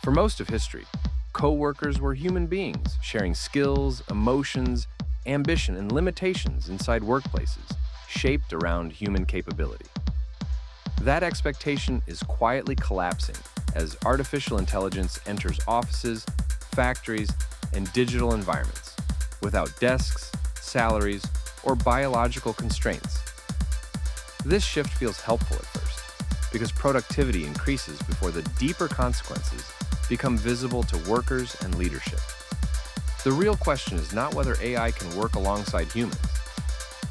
For most of history, co-workers were human beings sharing skills, emotions, ambition, and limitations inside workplaces, shaped around human capability. That expectation is quietly collapsing as artificial intelligence enters offices, factories, and digital environments, without desks, salaries, or biological constraints. This shift feels helpful at first, because productivity increases before the deeper consequences become visible to workers and leadership. The real question is not whether AI can work alongside humans,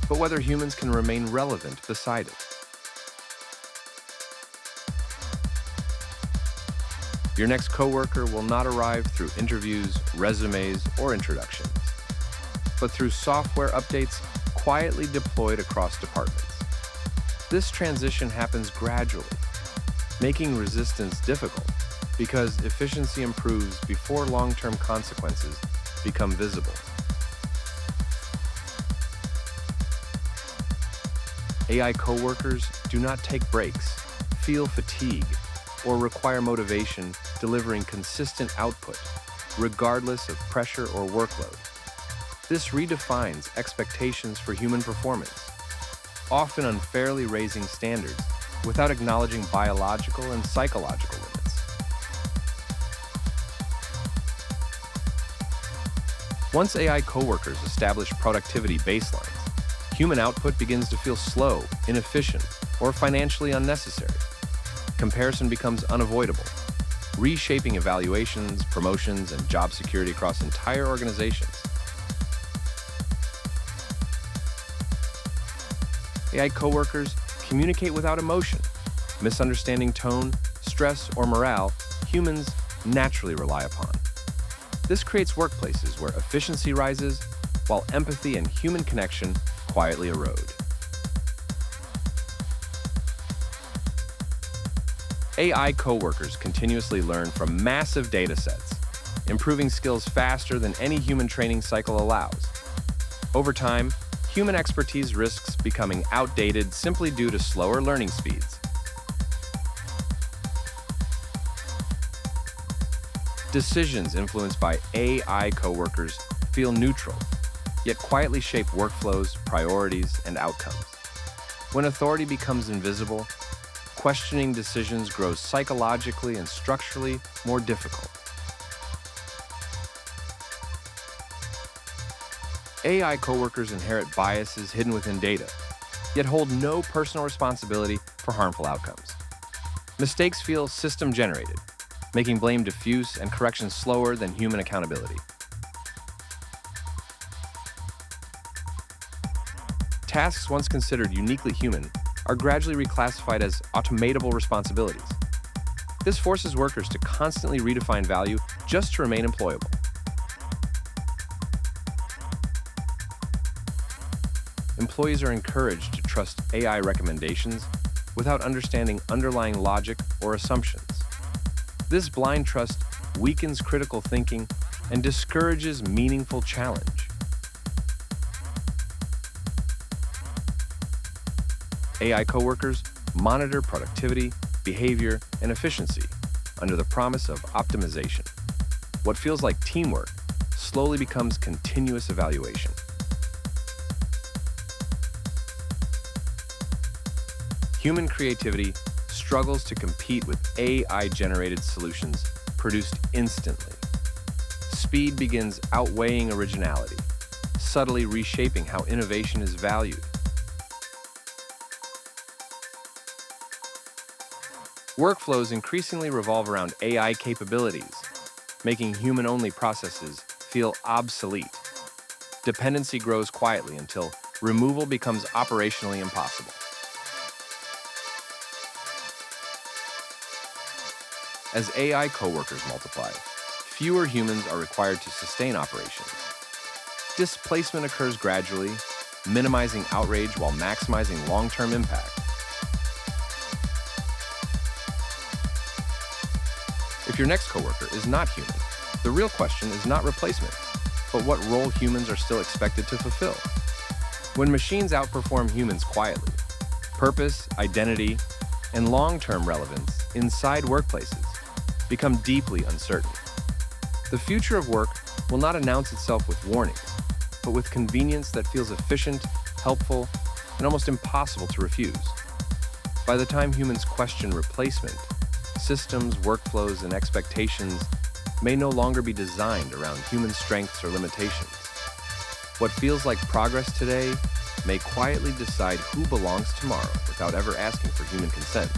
but whether humans can remain relevant beside it. Your next coworker will not arrive through interviews, resumes, or introductions, but through software updates quietly deployed across departments. This transition happens gradually, making resistance difficult because efficiency improves before long-term consequences become visible. AI coworkers do not take breaks, feel fatigue, or require motivation delivering consistent output, regardless of pressure or workload. This redefines expectations for human performance, often unfairly raising standards without acknowledging biological and psychological limits. Once AI coworkers establish productivity baselines, human output begins to feel slow, inefficient, or financially unnecessary. Comparison becomes unavoidable, reshaping evaluations, promotions, and job security across entire organizations. AI coworkers communicate without emotion, misunderstanding tone, stress, or morale humans naturally rely upon. This creates workplaces where efficiency rises while empathy and human connection quietly erode. AI coworkers continuously learn from massive data sets, improving skills faster than any human training cycle allows. Over time, human expertise risks becoming outdated simply due to slower learning speeds. Decisions influenced by AI coworkers feel neutral, yet quietly shape workflows, priorities, and outcomes. When authority becomes invisible, questioning decisions grows psychologically and structurally more difficult. AI coworkers inherit biases hidden within data, yet hold no personal responsibility for harmful outcomes. Mistakes feel system-generated, making blame diffuse and correction slower than human accountability. Tasks once considered uniquely human are gradually reclassified as automatable responsibilities. This forces workers to constantly redefine value just to remain employable. Employees are encouraged to trust AI recommendations without understanding underlying logic or assumptions. This blind trust weakens critical thinking and discourages meaningful challenge. AI coworkers monitor productivity, behavior, and efficiency under the promise of optimization. What feels like teamwork slowly becomes continuous evaluation. Human creativity struggles to compete with AI-generated solutions produced instantly. Speed begins outweighing originality, subtly reshaping how innovation is valued. Workflows increasingly revolve around AI capabilities, making human-only processes feel obsolete. Dependency grows quietly until removal becomes operationally impossible. As AI coworkers multiply, fewer humans are required to sustain operations. Displacement occurs gradually, minimizing outrage while maximizing long-term impact. If your next coworker is not human, the real question is not replacement, but what role humans are still expected to fulfill. When machines outperform humans quietly, purpose, identity, and long-term relevance inside workplaces become deeply uncertain. The future of work will not announce itself with warnings, but with convenience that feels efficient, helpful, and almost impossible to refuse. By the time humans question replacement, systems, workflows, and expectations may no longer be designed around human strengths or limitations. What feels like progress today may quietly decide who belongs tomorrow without ever asking for human consent.